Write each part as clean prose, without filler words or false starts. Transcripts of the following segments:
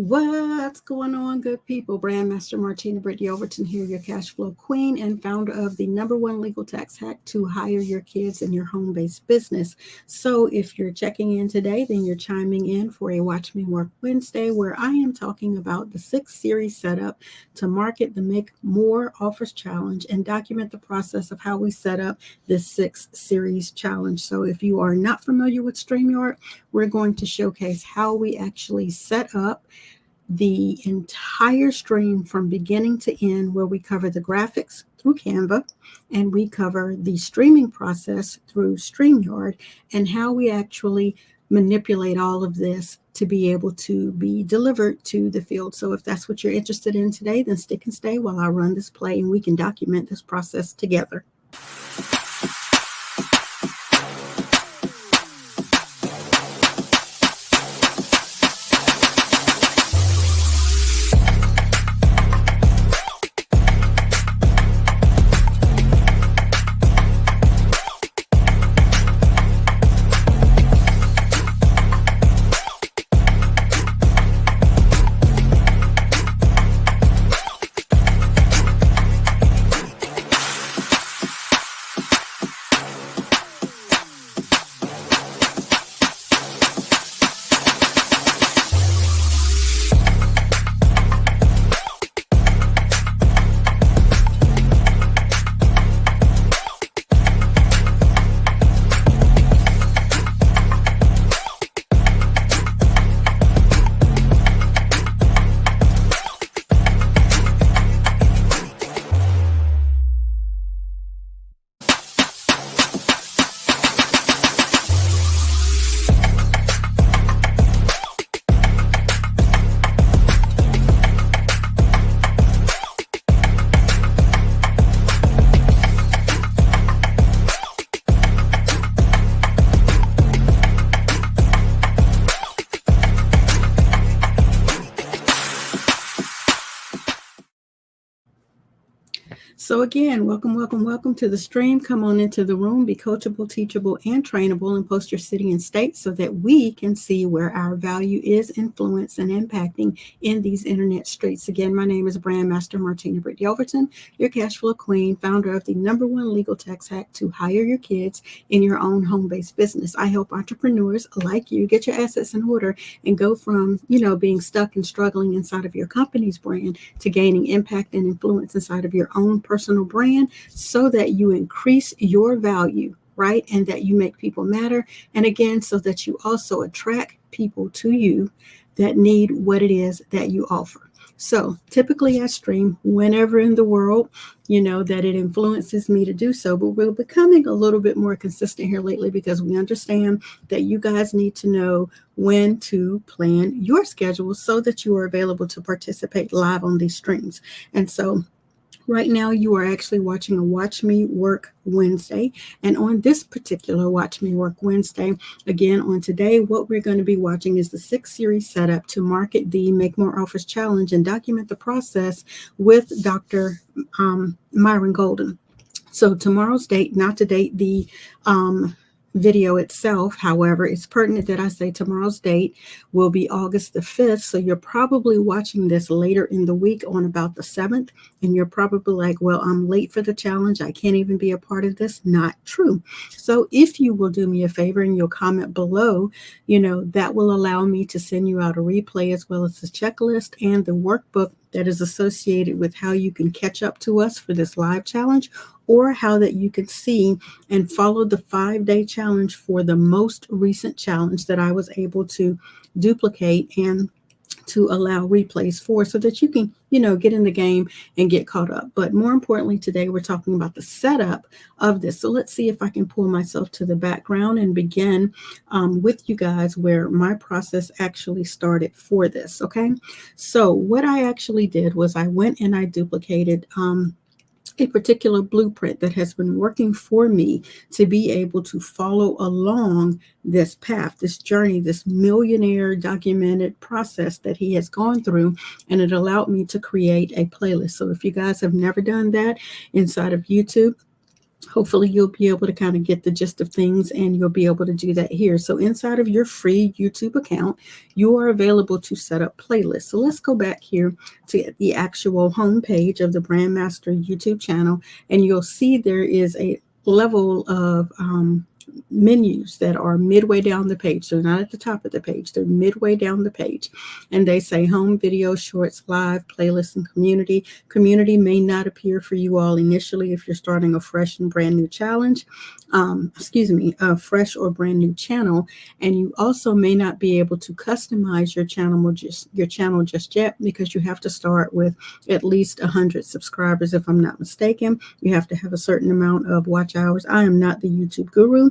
What's going on, good people? BrandMaster Martina, Britt, Yelverton here, your cash flow queen and founder of the #1 legal tax hack to hire your kids in your home-based business. So if you're checking in today, then you're chiming in for a Watch Me Work Wednesday, where I am talking about the 6-series setup to market the Make More Offers Challenge and document the process of how we set up this 6-series challenge. So if you are not familiar with StreamYard, we're going to showcase how we actually set up the entire stream from beginning to end, where we cover the graphics through Canva and we cover the streaming process through StreamYard and how we actually manipulate all of this to be able to be delivered to the field. So if that's what you're interested in today, then stick and stay while I run this play and we can document this process together. So again, welcome to the stream. Come on into the room, be coachable, teachable, and trainable, and post your city and state so that we can see where our value is influence and impacting in these internet streets. Again, my name is BrandMaster Martina Britt Yelverton, your cash flow queen, founder of the #1 legal tax hack to hire your kids in your own home-based business. I help entrepreneurs like you get your assets in order and go from, being stuck and struggling inside of your company's brand to gaining impact and influence inside of your own personal brand so that you increase your value, right? And that you make people matter. And again, so that you also attract people to you that need what it is that you offer. So typically I stream whenever in the world, that it influences me to do so, but we're becoming a little bit more consistent here lately because we understand that you guys need to know when to plan your schedule so that you are available to participate live on these streams. And so right now, you are actually watching a Watch Me Work Wednesday. And on this particular Watch Me Work Wednesday, again, on today, what we're going to be watching is the 6-series setup to market the Make More Offers Challenge and document the process with Dr. Myron Golden. So tomorrow's date, not to date the video itself, however, it's pertinent that I say tomorrow's date will be August the 5th. So you're probably watching this later in the week on about the 7th. And you're probably like, well, I'm late for the challenge. I can't even be a part of this. Not true. So if you will do me a favor and you'll comment below, that will allow me to send you out a replay as well as the checklist and the workbook that is associated with how you can catch up to us for this live challenge, or how that you can see and follow the 5-day challenge for the most recent challenge that I was able to duplicate and to allow replays for, so that you can, get in the game and get caught up. But more importantly, today we're talking about the setup of this. So let's see if I can pull myself to the background and begin with you guys where my process actually started for this. Okay. So what I actually did was I went and I duplicated a particular blueprint that has been working for me to be able to follow along this path, this journey, this millionaire documented process that he has gone through. And it allowed me to create a playlist. So if you guys have never done that inside of YouTube, hopefully you'll be able to kind of get the gist of things, and you'll be able to do that here. So inside of your free YouTube account, you are available to set up playlists. So let's go back here to the actual home page of the BrandMaster YouTube channel, and you'll see there is a level of menus that are midway down the page. So not at the top of the page, they're midway down the page, and they say home, video, shorts, live, playlist, and community. Community may not appear for you all initially if you're starting a fresh and brand new challenge, a fresh or brand new channel, and you also may not be able to customize your channel just yet, because you have to start with at least 100 subscribers, if I'm not mistaken. You have to have a certain amount of watch hours. I am not the YouTube guru.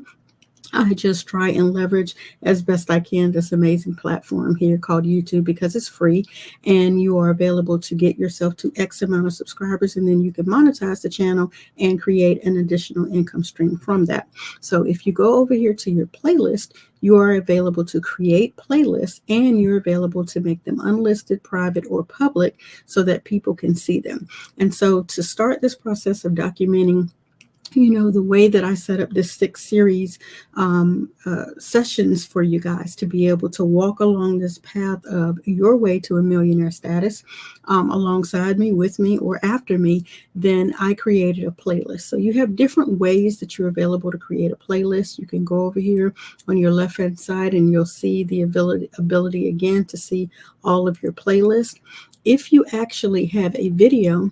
I just try and leverage as best I can this amazing platform here called YouTube, because it's free and you are available to get yourself to X amount of subscribers, and then you can monetize the channel and create an additional income stream from that. So if you go over here to your playlist, you are available to create playlists, and you're available to make them unlisted, private, or public so that people can see them. And so to start this process of documenting the way that I set up this 6 series sessions for you guys to be able to walk along this path of your way to a millionaire status alongside me, with me, or after me, then I created a playlist. So you have different ways that you're available to create a playlist. You can go over here on your left-hand side and you'll see the ability again to see all of your playlists. If you actually have a video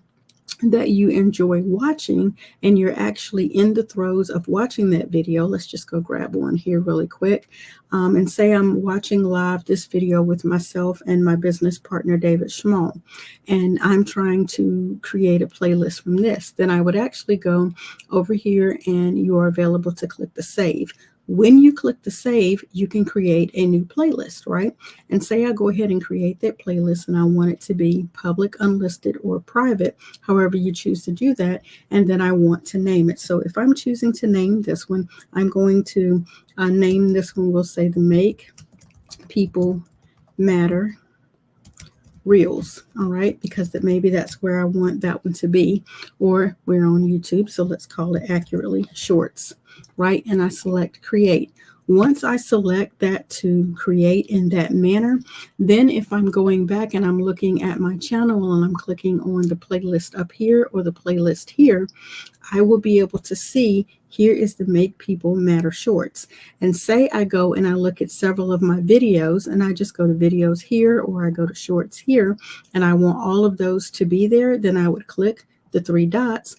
that you enjoy watching and you're actually in the throes of watching that video, let's just go grab one here really quick, and say I'm watching live this video with myself and my business partner David Schmall, and I'm trying to create a playlist from this. Then I would actually go over here and you are available to click the save. When you click the save, you can create a new playlist, right? And say I go ahead and create that playlist and I want it to be public, unlisted, or private, however you choose to do that. And then I want to name it. So if I'm choosing to name this one, I'm going to name this one, we'll say the Make People Matter Reels, all right, because maybe that's where I want that one to be, or we're on YouTube, so let's call it accurately Shorts, right? And I select create. Once I select that to create in that manner, then if I'm going back and I'm looking at my channel and I'm clicking on the playlist up here or the playlist here, I will be able to see here is the Make People Matter Shorts. And say I go and I look at several of my videos and I just go to videos here or I go to shorts here and I want all of those to be there, then I would click the 3 dots.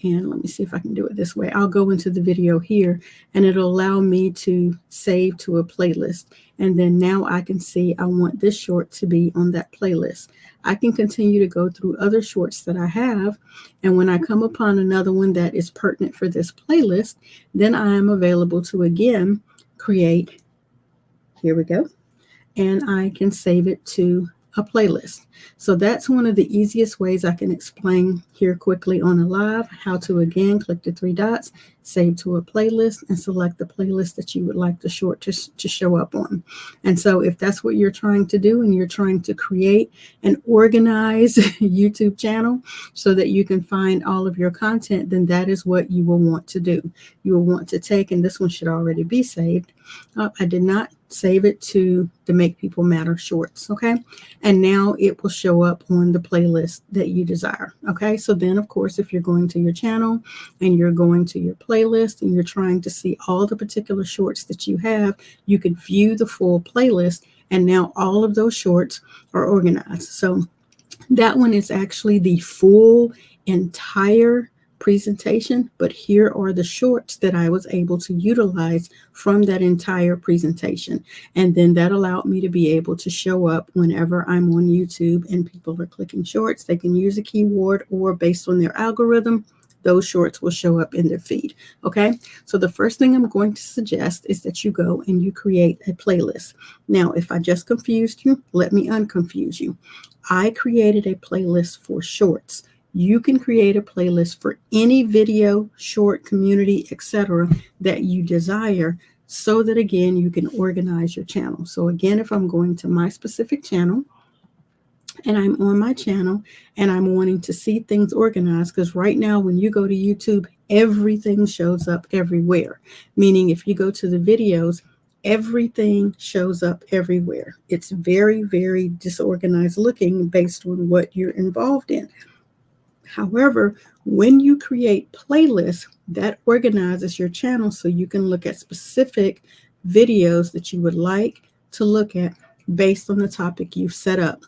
And let me see if I can do it this way. I'll go into the video here and it'll allow me to save to a playlist. And then now I can see I want this short to be on that playlist. I can continue to go through other shorts that I have. And when I come upon another one that is pertinent for this playlist, then I am available to again create. Here we go. And I can save it to a playlist. So that's one of the easiest ways I can explain here quickly on a live, how to again click the 3 dots, save to a playlist, and select the playlist that you would like the short to show up on. And so if that's what you're trying to do and you're trying to create an organized YouTube channel so that you can find all of your content, then that is what you will want to do. You will want to take, and this one should already be saved. I did not save it to the Make People Matter Shorts, okay? And now it will show up on the playlist that you desire, okay? So then, of course, if you're going to your channel and you're going to your playlist and you're trying to see all the particular shorts that you have, you can view the full playlist, and now all of those shorts are organized. So that one is actually the full entire presentation, but here are the shorts that I was able to utilize from that entire presentation. And then that allowed me to be able to show up whenever I'm on YouTube and people are clicking shorts. They can use a keyword, or based on their algorithm, those shorts will show up in their feed. Okay, so the first thing I'm going to suggest is that you go and you create a playlist. Now, if I just confused you, let me unconfuse you. I created a playlist for shorts. You can create a playlist for any video, short, community, etc. that you desire, so that again you can organize your channel. So again, if I'm going to my specific channel and I'm on my channel and I'm wanting to see things organized, because right now when you go to YouTube, everything shows up everywhere. Meaning if you go to the videos, everything shows up everywhere. It's very, very disorganized looking based on what you're involved in. However, when you create playlists, that organizes your channel so you can look at specific videos that you would like to look at based on the topic you've set up.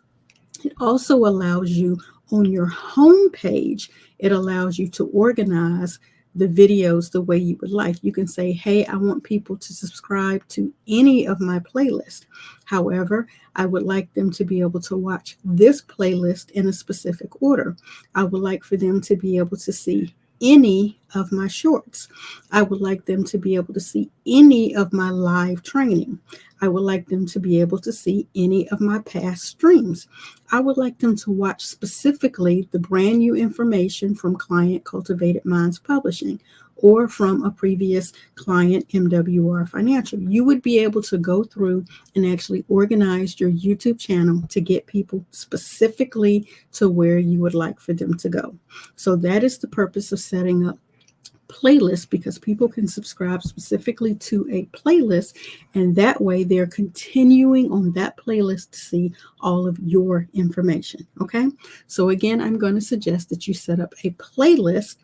It also allows you on your home page, it allows you to organize the videos the way you would like. You can say, hey, I want people to subscribe to any of my playlists. However, I would like them to be able to watch this playlist in a specific order. I would like for them to be able to see any of my shorts. I would like them to be able to see any of my live training. I would like them to be able to see any of my past streams. I would like them to watch specifically the brand new information from client Cultivated Minds Publishing or from a previous client, MWR Financial. You would be able to go through and actually organize your YouTube channel to get people specifically to where you would like for them to go. So that is the purpose of setting up playlist, because people can subscribe specifically to a playlist, and that way they're continuing on that playlist to see all of your information. Okay, so again, I'm going to suggest that you set up a playlist,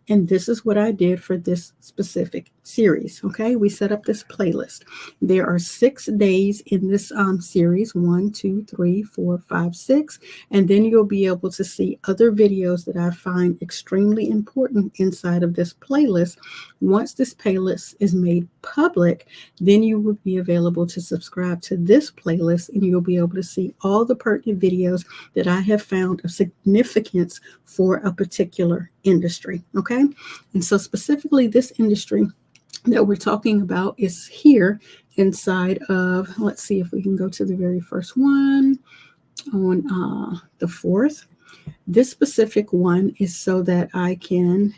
and this is what I did for this specific series. Okay, we set up this playlist. There are 6 days in this series, 1, 2, 3, 4, 5, 6, and then you'll be able to see other videos that I find extremely important inside of this playlist. Once this playlist is made public, then you will be available to subscribe to this playlist, and you'll be able to see all the pertinent videos that I have found of significance for a particular industry. Okay, and so specifically this industry that we're talking about is here inside of, let's see if we can go to the very first one on the 4th. This specific one is so that I can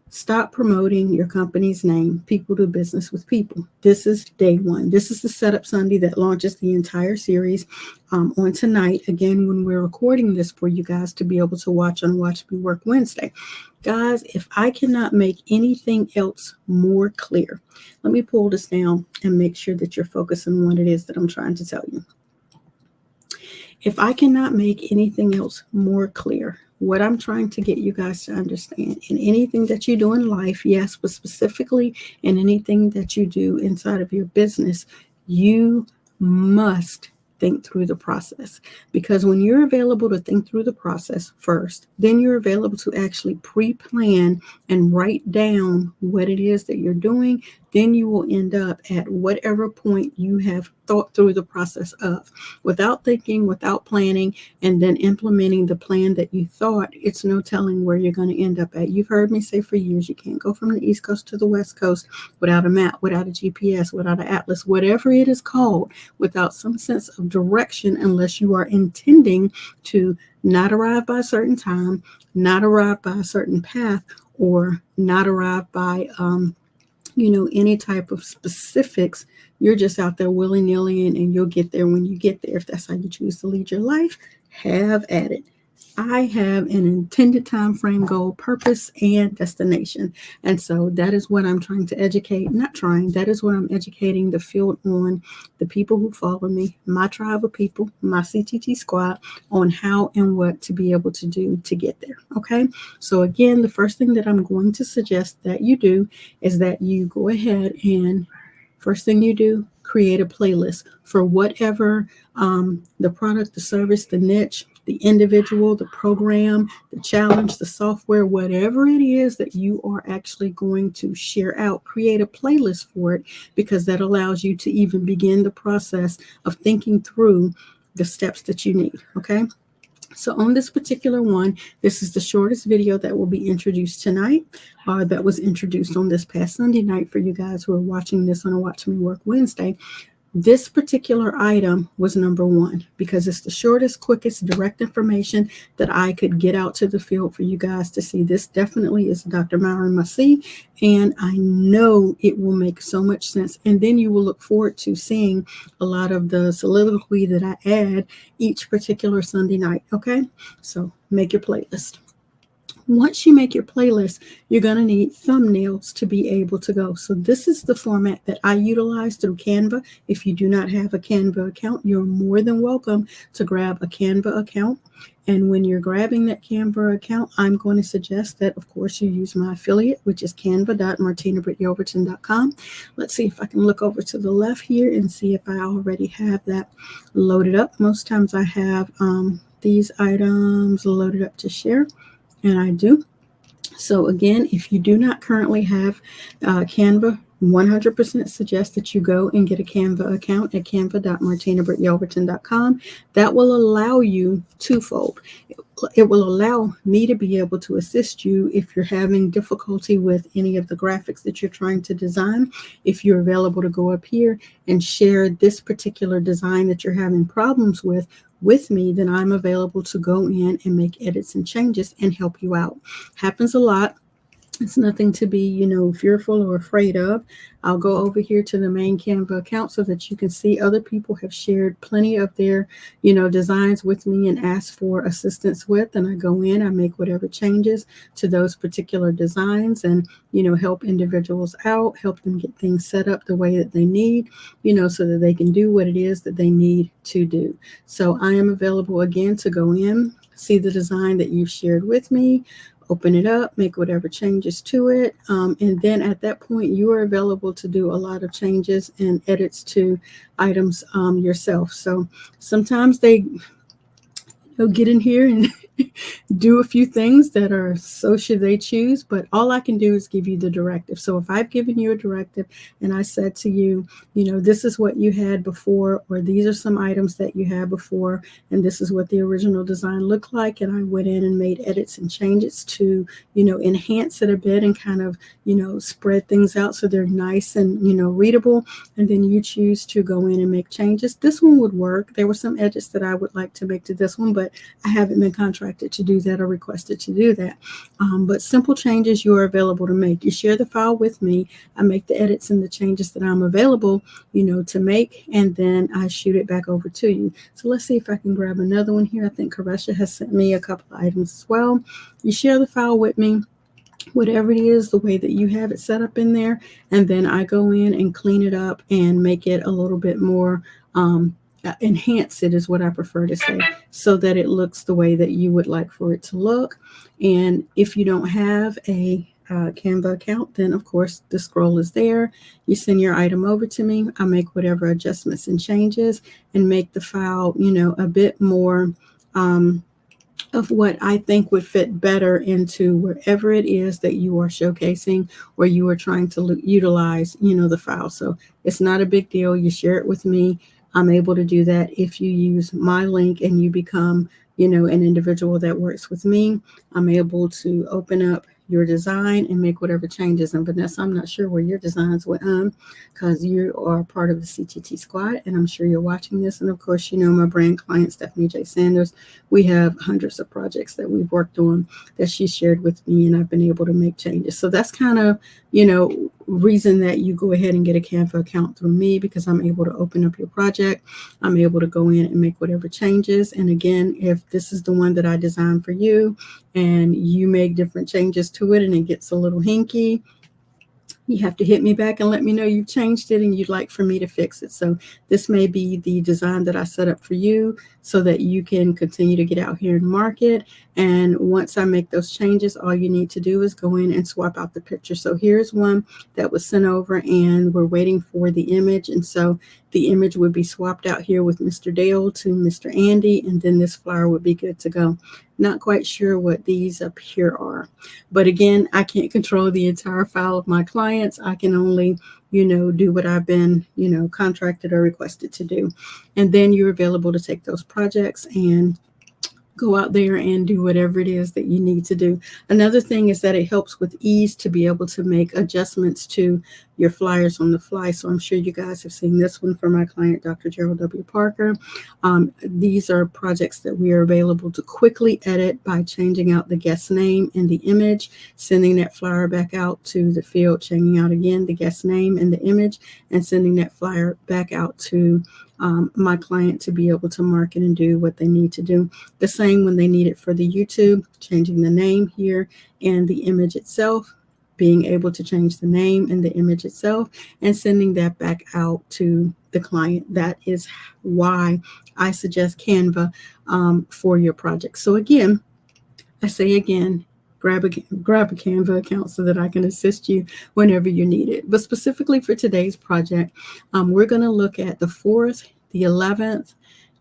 stop promoting your company's name. People do business with people. This is day 1. This is the setup Sunday that launches the entire series on tonight. Again, when we're recording this for you guys to be able to watch on Watch Me Work Wednesday. Guys, if I cannot make anything else more clear, let me pull this down and make sure that you're focusing on what it is that I'm trying to tell you. If I cannot make anything else more clear, what I'm trying to get you guys to understand in anything that you do in life, yes, but specifically in anything that you do inside of your business, you must think through the process. Because when you're available to think through the process first, then you're available to actually pre-plan and write down what it is that you're doing. Then you will end up at whatever point you have thought through the process of. Without thinking, without planning, and then implementing the plan that you thought, it's no telling where you're going to end up at. You've heard me say for years, you can't go from the East Coast to the West Coast without a map, without a GPS, without an atlas, whatever it is called, without some sense of direction, unless you are intending to not arrive by a certain time, not arrive by a certain path, or not arrive by any type of specifics. You're just out there willy-nilly, and you'll get there when you get there. If that's how you choose to lead your life, have at it. I have an intended time frame, goal, purpose, and destination. And so that is what I'm trying to educate. That is what I'm educating the field on, the people who follow me, my tribe of people, my CTT squad, on how and what to be able to do to get there. Okay. So again, the first thing that I'm going to suggest that you do is that you go ahead and first thing you do, create a playlist for whatever the product, the service, the niche, the individual, the program, the challenge, the software, whatever it is that you are actually going to share out, create a playlist for it, because that allows you to even begin the process of thinking through the steps that you need. Okay. So on this particular one, this is the shortest video that will be introduced tonight, that was introduced on this past Sunday night for you guys who are watching this on a Watch Me Work Wednesday. This particular item was number one because it's the shortest, quickest, direct information that I could get out to the field for you guys to see. This definitely is Dr. Myron Massey, and I know it will make so much sense. And then you will look forward to seeing a lot of the soliloquy that I add each particular Sunday night. Okay, so make your playlist. Once you make your playlist, you're going to need thumbnails to be able to go. So this is the format that I utilize through Canva. If you do not have a Canva account, you're more than welcome to grab a Canva account. And when you're grabbing that Canva account, I'm going to suggest that, of course, you use my affiliate, which is canva.martinabrityelverton.com. Let's see if I can look over to the left here and see if I already have that loaded up. Most times I have these items loaded up to share. And I do. So again, if you do not currently have Canva, 100% suggest that you go and get a Canva account at canva.martinabrityelverton.com. That will allow you twofold. It will allow me to be able to assist you if you're having difficulty with any of the graphics that you're trying to design. If you're available to go up here and share this particular design that you're having problems with me, then I'm available to go in and make edits and changes and help you out. Happens a lot. It's nothing to be, fearful or afraid of. I'll go over here to the main Canva account so that you can see other people have shared plenty of their, designs with me and asked for assistance with. And I go in, I make whatever changes to those particular designs and, help individuals out, help them get things set up the way that they need, so that they can do what it is that they need to do. So I am available again to go in, see the design that you've shared with me, open it up, make whatever changes to it. And then at that point, you are available to do a lot of changes and edits to items yourself. So sometimes they get in here and do a few things that are so should they choose, but all I can do is give you the directive. So if I've given you a directive and I said to you, this is what you had before, or these are some items that you had before, and this is what the original design looked like, and I went in and made edits and changes to, enhance it a bit and kind of, spread things out so they're nice and, readable, and then you choose to go in and make changes. This one would work. There were some edits that I would like to make to this one, but I haven't been contracted to do that or requested to do that. But simple changes you are available to make. You share the file with me. I make the edits and the changes that I'm available, to make, and then I shoot it back over to you. So let's see if I can grab another one here. I think Karesha has sent me a couple of items as well. You share the file with me, whatever it is, the way that you have it set up in there, and then I go in and clean it up and make it a little bit more enhance it is what I prefer to say, so that it looks the way that you would like for it to look. And if you don't have a Canva account, then of course the scroll is there. You send your item over to me. I make whatever adjustments and changes and make the file, a bit more of what I think would fit better into wherever it is that you are showcasing or you are trying to utilize, the file. So it's not a big deal. You share it with me. I'm able to do that if you use my link and you become, an individual that works with me. I'm able to open up your design and make whatever changes. And Vanessa, I'm not sure where your designs went on because you are part of the CTT squad, and I'm sure you're watching this. And of course, my brand client, Stephanie J. Sanders. We have hundreds of projects that we've worked on that she shared with me, and I've been able to make changes. So that's kind of, reason that you go ahead and get a Canva account through me, because I'm able to open up your project. I'm able to go in and make whatever changes. And again, if this is the one that I designed for you and you make different changes to it and it gets a little hinky, you have to hit me back and let me know you've changed it and you'd like for me to fix it. So this may be the design that I set up for you so that you can continue to get out here and market. And once I make those changes, all you need to do is go in and swap out the picture. So here's one that was sent over and we're waiting for the image. And so the image would be swapped out here with Mr. Dale to Mr. Andy, and then this flyer would be good to go. Not quite sure what these up here are. But again, I can't control the entire file of my clients. I can only, do what I've been, contracted or requested to do. And then you're available to take those projects and go out there and do whatever it is that you need to do. Another thing is that it helps with ease to be able to make adjustments to your flyers on the fly. So I'm sure you guys have seen this one from my client, Dr. Gerald W. Parker. These are projects that we are available to quickly edit by changing out the guest name and the image, sending that flyer back out to the field, changing out again the guest name and the image, and sending that flyer back out to my client to be able to market and do what they need to do. The same when they need it for the YouTube, changing the name here and the image itself, being able to change the name and the image itself, and sending that back out to the client. That is why I suggest Canva for your project. So again, I say again, grab a Canva account so that I can assist you whenever you need it. But specifically for today's project, we're going to look at the 4th, the 11th,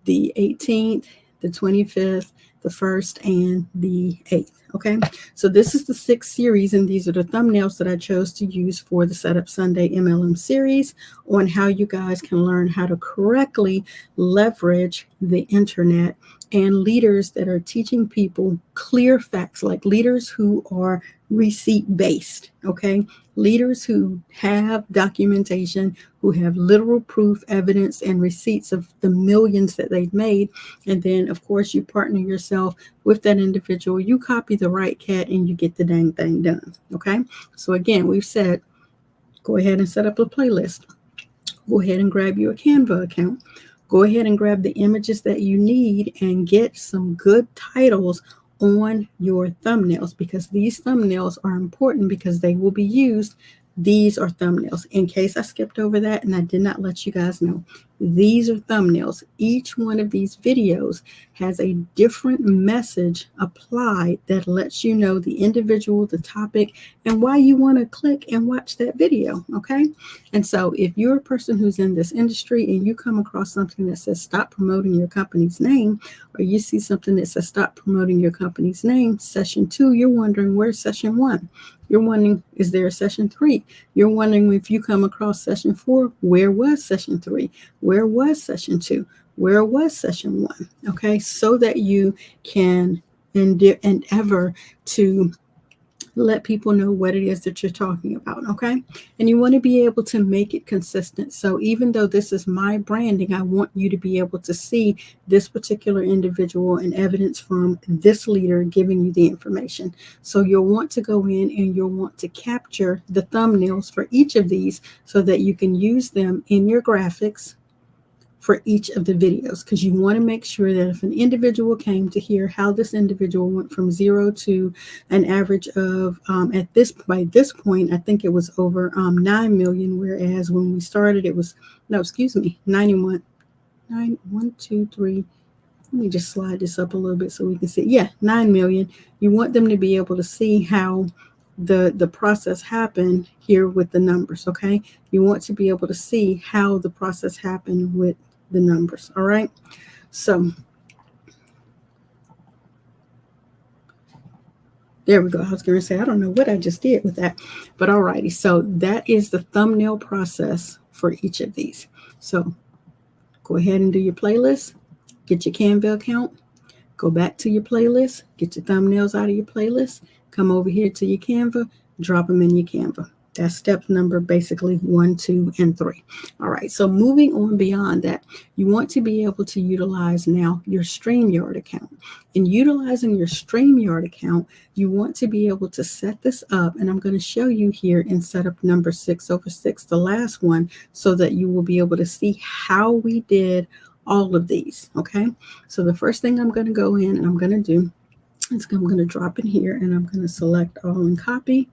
the 18th, the 25th, the 1st, and the 8th. Okay, so this is the 6th series, and these are the thumbnails that I chose to use for the Setup Sunday MLM series on how you guys can learn how to correctly leverage the internet, and leaders that are teaching people clear facts, like leaders who are receipt based. Okay, leaders who have documentation, who have literal proof, evidence, and receipts of the millions that they've made. And then, of course, you partner yourself with that individual, you copy the right cat, and you get the dang thing done. Okay, so again, we've said, go ahead and set up a playlist. Go ahead and grab you a Canva account. Go ahead and grab the images that you need and get some good titles on your thumbnails, because these thumbnails are important because they will be used. These are thumbnails. In case I skipped over that and I did not let you guys know, these are thumbnails. Each one of these videos has a different message applied that lets you know the individual, the topic, and why you want to click and watch that video. Okay. And so if you're a person who's in this industry and you come across something that says stop promoting your company's name, or you see something that says stop promoting your company's name, session 2, you're wondering, where's session 1? You're wondering, is there a session 3? You're wondering, if you come across session 4, where was session 3? Where was session 2? Where was session 1? Okay, so that you can endeavor to let people know what it is that you're talking about. Okay, and you want to be able to make it consistent. So even though this is my branding, I want you to be able to see this particular individual and evidence from this leader giving you the information. So you'll want to go in and you'll want to capture the thumbnails for each of these so that you can use them in your graphics for each of the videos, because you want to make sure that if an individual came to hear how this individual went from 0 to an average of by this point, I think it was over 9 million, whereas when we started it was 91. 1, 2, 3. Let me just slide this up a little bit so we can see. 9 million. You want them to be able to see how the process happened here with the numbers. Okay, you want to be able to see how the process happened with the numbers. All right, so there we go. I was going to say, I don't know what I just did with that, but all righty. So that is the thumbnail process for each of these. So go ahead and do your playlist, get your Canva account, go back to your playlist, get your thumbnails out of your playlist, come over here to your Canva, drop them in your Canva. That's step number basically 1, 2, and 3. All right, so moving on beyond that, you want to be able to utilize now your StreamYard account. In utilizing your StreamYard account, you want to be able to set this up, and I'm going to show you here in setup number 6/6, the last one, so that you will be able to see how we did all of these. Okay, so the first thing I'm going to go in and I'm going to do is I'm going to drop in here and I'm going to select all and copy.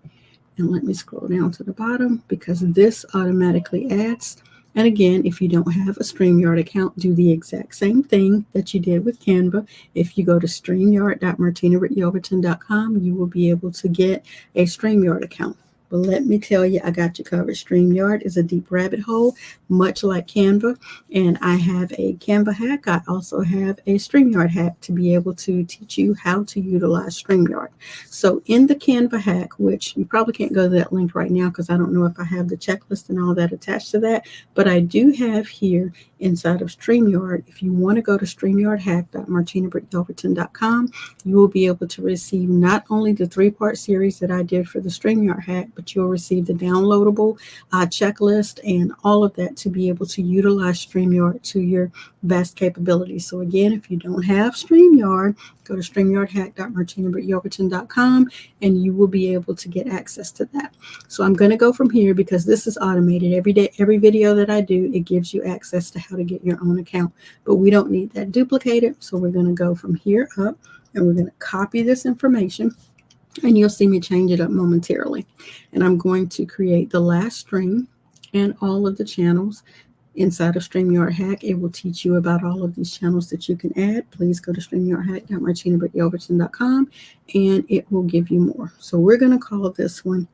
And let me scroll down to the bottom, because this automatically adds. And again, if you don't have a StreamYard account, do the exact same thing that you did with Canva. If you go to streamyard.martina@yelverton.com, you will be able to get a StreamYard account. But let me tell you, I got you covered. StreamYard is a deep rabbit hole, much like Canva. And I have a Canva hack. I also have a StreamYard hack to be able to teach you how to utilize StreamYard. So in the Canva hack, which you probably can't go to that link right now because I don't know if I have the checklist and all that attached to that, but I do have here inside of StreamYard. If you want to go to StreamYardHack.martina@yelverton.com, you will be able to receive not only the 3-part series that I did for the StreamYard hack, but but you'll receive the downloadable checklist and all of that to be able to utilize StreamYard to your best capabilities. So again, if you don't have StreamYard, go to streamyardhack.martinabrityelverton.com and you will be able to get access to that. So I'm going to go from here because this is automated. Every day, every video that I do, it gives you access to how to get your own account, but we don't need that duplicated. So we're going to go from here up and we're going to copy this information and you'll see me change it up momentarily. And I'm going to create the last stream and all of the channels inside of StreamYard Hack. It will teach you about all of these channels that you can add. Please go to streamyardhack.martinabrityelverton.com and it will give you more. So we're going to call this one,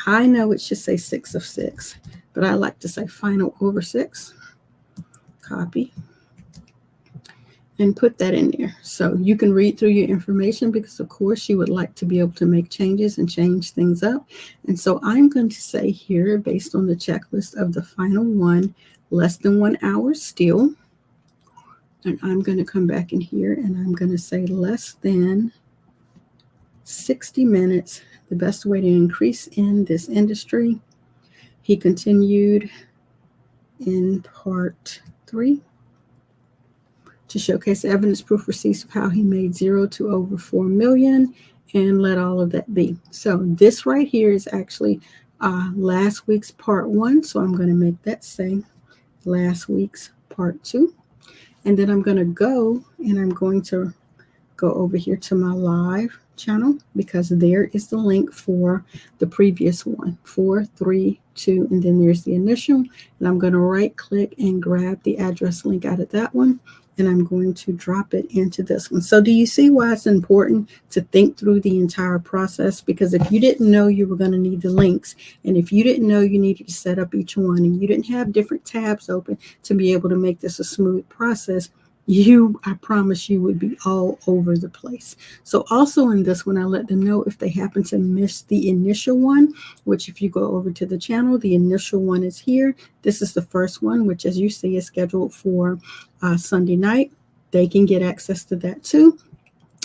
I know it should say 6 of 6, but I like to say final over 6. Copy and put that in there so you can read through your information, because of course you would like to be able to make changes and change things up. And so I'm going to say here, based on the checklist of the final one, less than 1 hour still. And I'm going to come back in here and I'm going to say less than 60 minutes, the best way to increase in this industry. He continued in part 3 to showcase evidence, proof, receipts of how he made 0 to over 4 million, and let all of that be. So this right here is actually last week's part 1. So I'm going to make that say last week's part 2. And then I'm going to go and I'm going to go over here to my live channel, because there is the link for the previous one, 4, 3, 2, and then there's the initial. And I'm going to right click and grab the address link out of that one. And I'm going to drop it into this one. So do you see why it's important to think through the entire process? Because if you didn't know you were going to need the links, and if you didn't know you needed to set up each one, and you didn't have different tabs open to be able to make this a smooth process, I promise you would be all over the place. So also in this one, I let them know if they happen to miss the initial one, which if you go over to the channel, the initial one is here. This is the first one, which as you see is scheduled for Sunday night. They can get access to that too.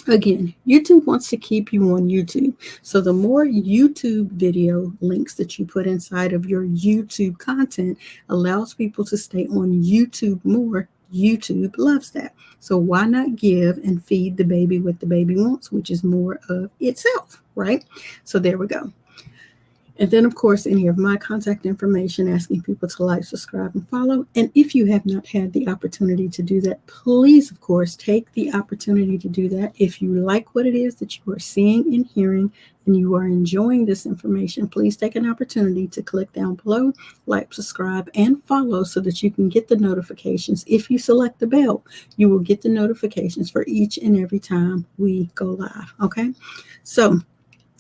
Again, YouTube wants to keep you on YouTube. So the more YouTube video links that you put inside of your YouTube content allows people to stay on YouTube more. YouTube loves that. So why not give and feed the baby what the baby wants, which is more of itself, right? So there we go. And then, of course, any of my contact information, asking people to like, subscribe, and follow. And if you have not had the opportunity to do that, please, of course, take the opportunity to do that. If you like what it is that you are seeing and hearing, and you are enjoying this information, please take an opportunity to click down below, like, subscribe, and follow so that you can get the notifications. If you select the bell, you will get the notifications for each and every time we go live. Okay, so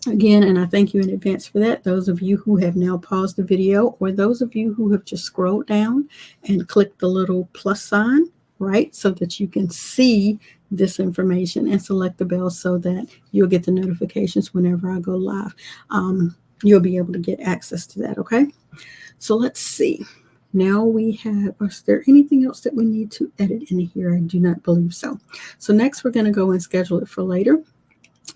again, and I thank you in advance for that. Those of you who have now paused the video, or those of you who have just scrolled down and clicked the little plus sign, right, so that you can see this information and select the bell so that you'll get the notifications whenever I go live. You'll be able to get access to that. Okay, so let's see. Now we have, is there anything else that we need to edit in here? I do not believe so. So next we're going to go and schedule it for later.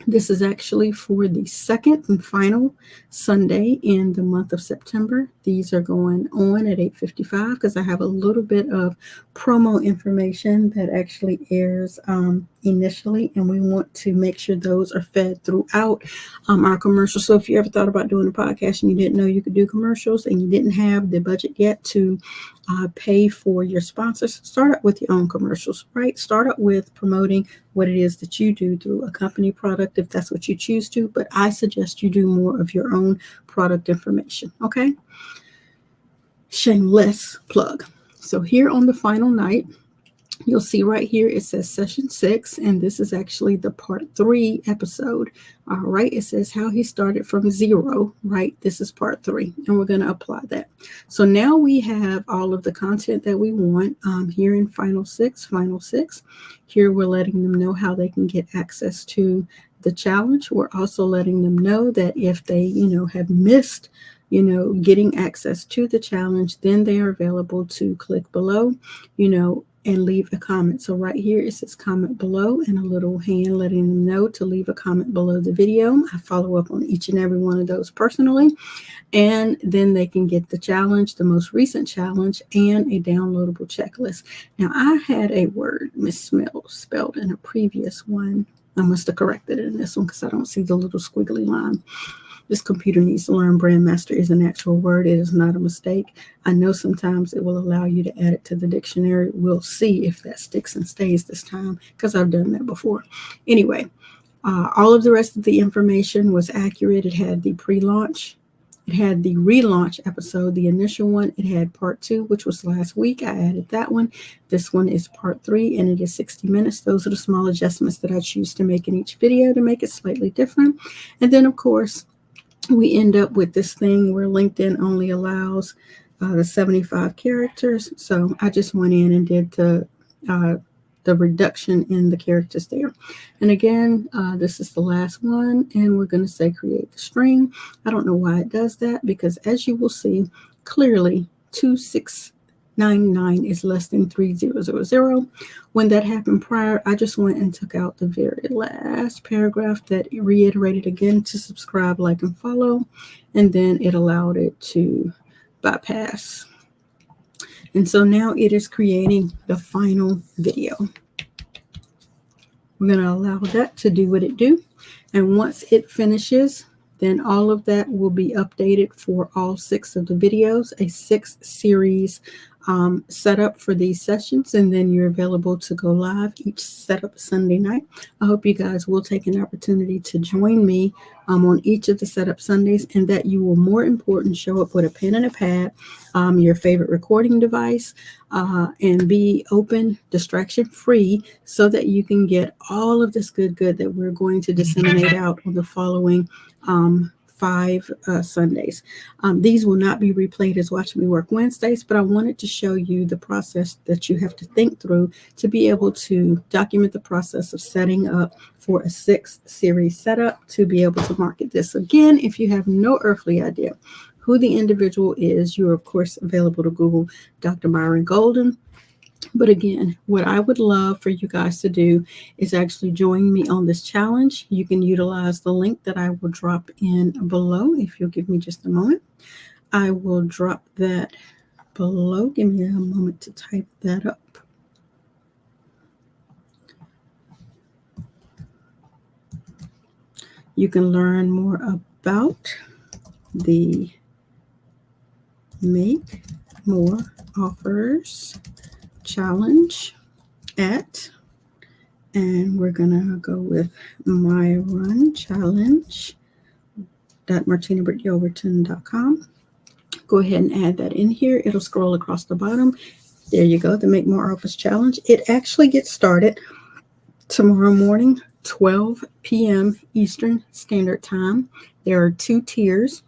This is actually for the second and final Sunday in the month of September. These are going on at 8:55 because I have a little bit of promo information that actually airs initially, and we want to make sure those are fed throughout our commercials. So if you ever thought about doing a podcast and you didn't know you could do commercials and you didn't have the budget yet to pay for your sponsors, start out with your own commercials, right? Start out with promoting what it is that you do through a company product, if that's what you choose to, but I suggest you do more of your own product information, okay? Shameless plug. So here on the final night, you'll see right here, it says session 6, and this is actually the part 3 episode. All right, it says how he started from 0, right? This is part 3, and we're going to apply that. So now we have all of the content that we want here in final 6. Here we're letting them know how they can get access to the challenge. We're also letting them know that if they, have missed getting access to the challenge, then they are available to click below, and leave a comment. So right here it says comment below and a little hand letting them know to leave a comment below the video. I follow up on each and every one of those personally. And then they can get the challenge, the most recent challenge, and a downloadable checklist. Now, I had a word misspelled in a previous one. I must have corrected it in this one because I don't see the little squiggly line. This computer needs to learn BrandMaster is an actual word. It is not a mistake. I know sometimes it will allow you to add it to the dictionary. We'll see if that sticks and stays this time because I've done that before. Anyway, all of the rest of the information was accurate. It had the pre-launch. It had the relaunch episode, the initial one. It had part 2, which was last week. I added that one. This one is part 3, and it is 60 minutes. Those are the small adjustments that I choose to make in each video to make it slightly different. And then, of course, we end up with this thing where LinkedIn only allows the 75 characters. So I just went in and did the reduction in the characters there. And again, this is the last one, and we're going to say create the string. I don't know why it does that, because as you will see, clearly 2699 is less than 3000. When that happened prior, I just went and took out the very last paragraph that reiterated again to subscribe, like, and follow, and then it allowed it to bypass. And so now it is creating the final video. We're going to allow that to do what it do. And once it finishes, then all of that will be updated for all 6 of the videos, a 6-series setup for these sessions, and then you're available to go live each setup Sunday night. I hope you guys will take an opportunity to join me on each of the setup Sundays, and that you will, more important, show up with a pen and a pad, your favorite recording device, and be open, distraction free, so that you can get all of this good that we're going to disseminate out on the following 5 Sundays. These will not be replayed as Watch Me Work Wednesdays, but I wanted to show you the process that you have to think through to be able to document the process of setting up for a 6-series setup to be able to market this. Again, if you have no earthly idea who the individual is, you are, of course, available to Google Dr. Myron Golden. But again, what I would love for you guys to do is actually join me on this challenge. You can utilize the link that I will drop in below. If you'll give me just a moment, I will drop that below. Give me a moment to type that up. You can learn more about the Make More Offers challenge and we're gonna go with my run challenge.martinabritt.yelverton.com. Go ahead and add that in here. It'll scroll across the bottom. There you go, the Make More Offers challenge. It actually gets started tomorrow morning, 12 p.m. Eastern Standard Time. There are 2 tiers.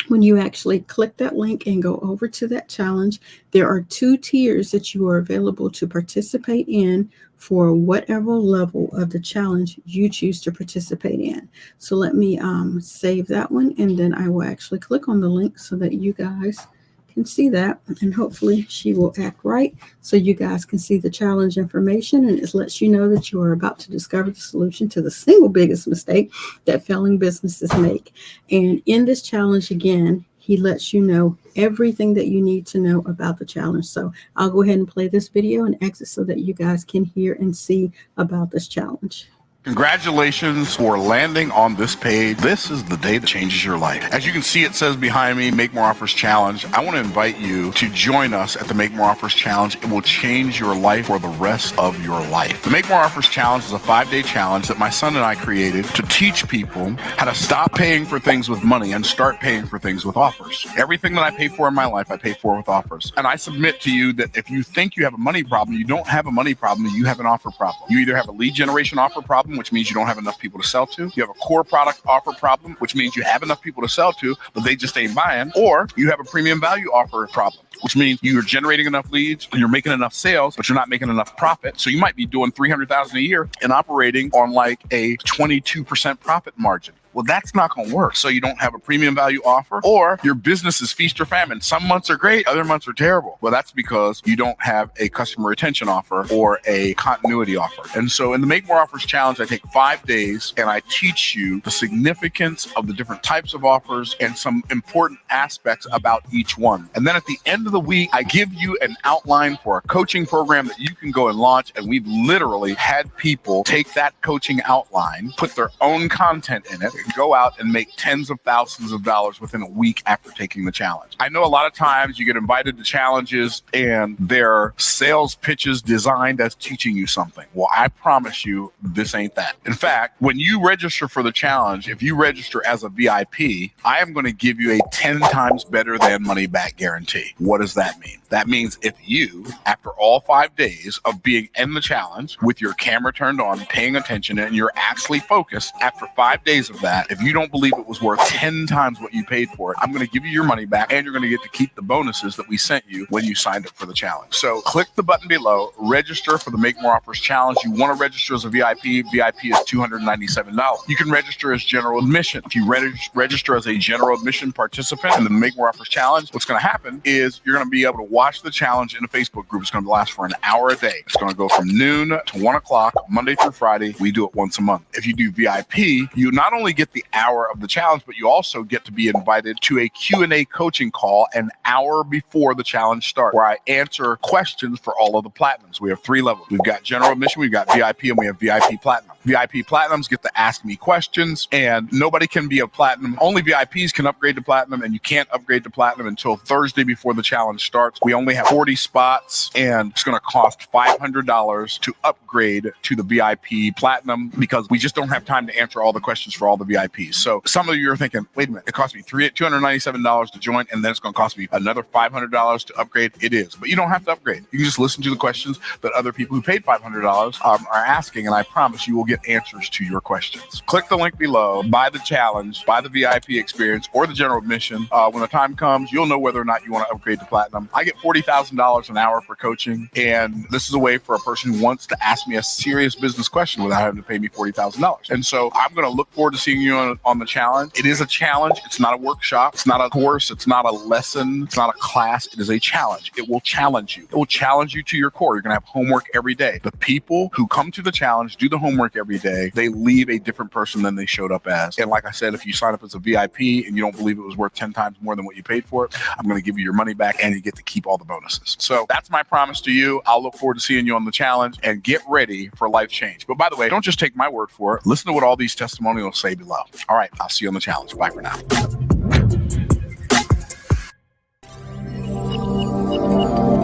When you actually click that link and go over to that challenge, there are 2 tiers that you are available to participate in for whatever level of the challenge you choose to participate in. So let me save that one, and then I will actually click on the link so that you guys can see that, and hopefully she will act right so you guys can see the challenge information, and it lets you know that you are about to discover the solution to the single biggest mistake that failing businesses make. And in this challenge, again, he lets you know everything that you need to know about the challenge. So I'll go ahead and play this video and exit so that you guys can hear and see about this challenge. Congratulations for landing on this page. This is the day that changes your life. As you can see, it says behind me, Make More Offers Challenge. I want to invite you to join us at the Make More Offers Challenge. It will change your life for the rest of your life. The Make More Offers Challenge is a 5-day challenge that my son and I created to teach people how to stop paying for things with money and start paying for things with offers. Everything that I pay for in my life, I pay for with offers. And I submit to you that if you think you have a money problem, you don't have a money problem, you have an offer problem. You either have a lead generation offer problem, which means you don't have enough people to sell to. You have a core product offer problem, which means you have enough people to sell to, but they just ain't buying. Or you have a premium value offer problem, which means you're generating enough leads and you're making enough sales, but you're not making enough profit. So you might be doing $300,000 a year and operating on like a 22% profit margin. Well, that's not going to work. So you don't have a premium value offer, or your business is feast or famine. Some months are great, other months are terrible. Well, that's because you don't have a customer retention offer or a continuity offer. And so in the Make More Offers Challenge, I take 5 days and I teach you the significance of the different types of offers and some important aspects about each one. And then at the end of the week, I give you an outline for a coaching program that you can go and launch. And we've literally had people take that coaching outline, put their own content in it, and go out and make tens of thousands of dollars within a week after taking the challenge. I know a lot of times you get invited to challenges and their sales pitches designed as teaching you something. Well, I promise you, this ain't that. In fact, when you register for the challenge, if you register as a VIP, I am going to give you a 10 times better than money back guarantee. What does that mean? That means if you, after all 5 days of being in the challenge with your camera turned on, paying attention, and you're actually focused, after 5 days of that, if you don't believe it was worth 10 times what you paid for it, I'm going to give you your money back, and you're going to get to keep the bonuses that we sent you when you signed up for the challenge. So click the button below, register for the Make More Offers Challenge. You want to register as a VIP. VIP is $297. You can register as general admission. If you register as a general admission participant in the Make More Offers Challenge, what's going to happen is you're going to be able to watch the challenge in a Facebook group. It's going to last for an hour a day. It's going to go from noon to 1 o'clock, Monday through Friday. We do it once a month. If you do VIP, you not only get the hour of the challenge, but you also get to be invited to a Q&A coaching call an hour before the challenge starts, where I answer questions for all of the platinums. We have 3 levels. We've got general admission, we've got VIP, and we have VIP platinum. VIP platinums get to ask me questions, and nobody can be a platinum. Only VIPs can upgrade to platinum, and you can't upgrade to platinum until Thursday before the challenge starts. We only have 40 spots, and it's going to cost $500 to upgrade to the VIP platinum because we just don't have time to answer all the questions for all the VIPs. So some of you are thinking, wait a minute, it cost me $297 to join, and then it's going to cost me another $500 to upgrade. It is, but you don't have to upgrade. You can just listen to the questions that other people who paid $500 are asking, and I promise you will get answers to your questions. Click the link below, buy the challenge, buy the VIP experience or the general admission. When the time comes, you'll know whether or not you want to upgrade to platinum. I get $40,000 an hour for coaching, and this is a way for a person who wants to ask me a serious business question without having to pay me $40,000. And so I'm going to look forward to seeing you on the challenge. It is a challenge. It's not a workshop. It's not a course. It's not a lesson. It's not a class. It is a challenge. It will challenge you. It will challenge you to your core. You're going to have homework every day. The people who come to the challenge, do the homework every day, they leave a different person than they showed up as. And like I said, if you sign up as a VIP and you don't believe it was worth 10 times more than what you paid for it, I'm going to give you your money back and you get to keep all the bonuses. So that's my promise to you. I'll look forward to seeing you on the challenge, and get ready for life change. But by the way, don't just take my word for it. Listen to what all these testimonials say below. All right, I'll see you on the challenge. Bye for now.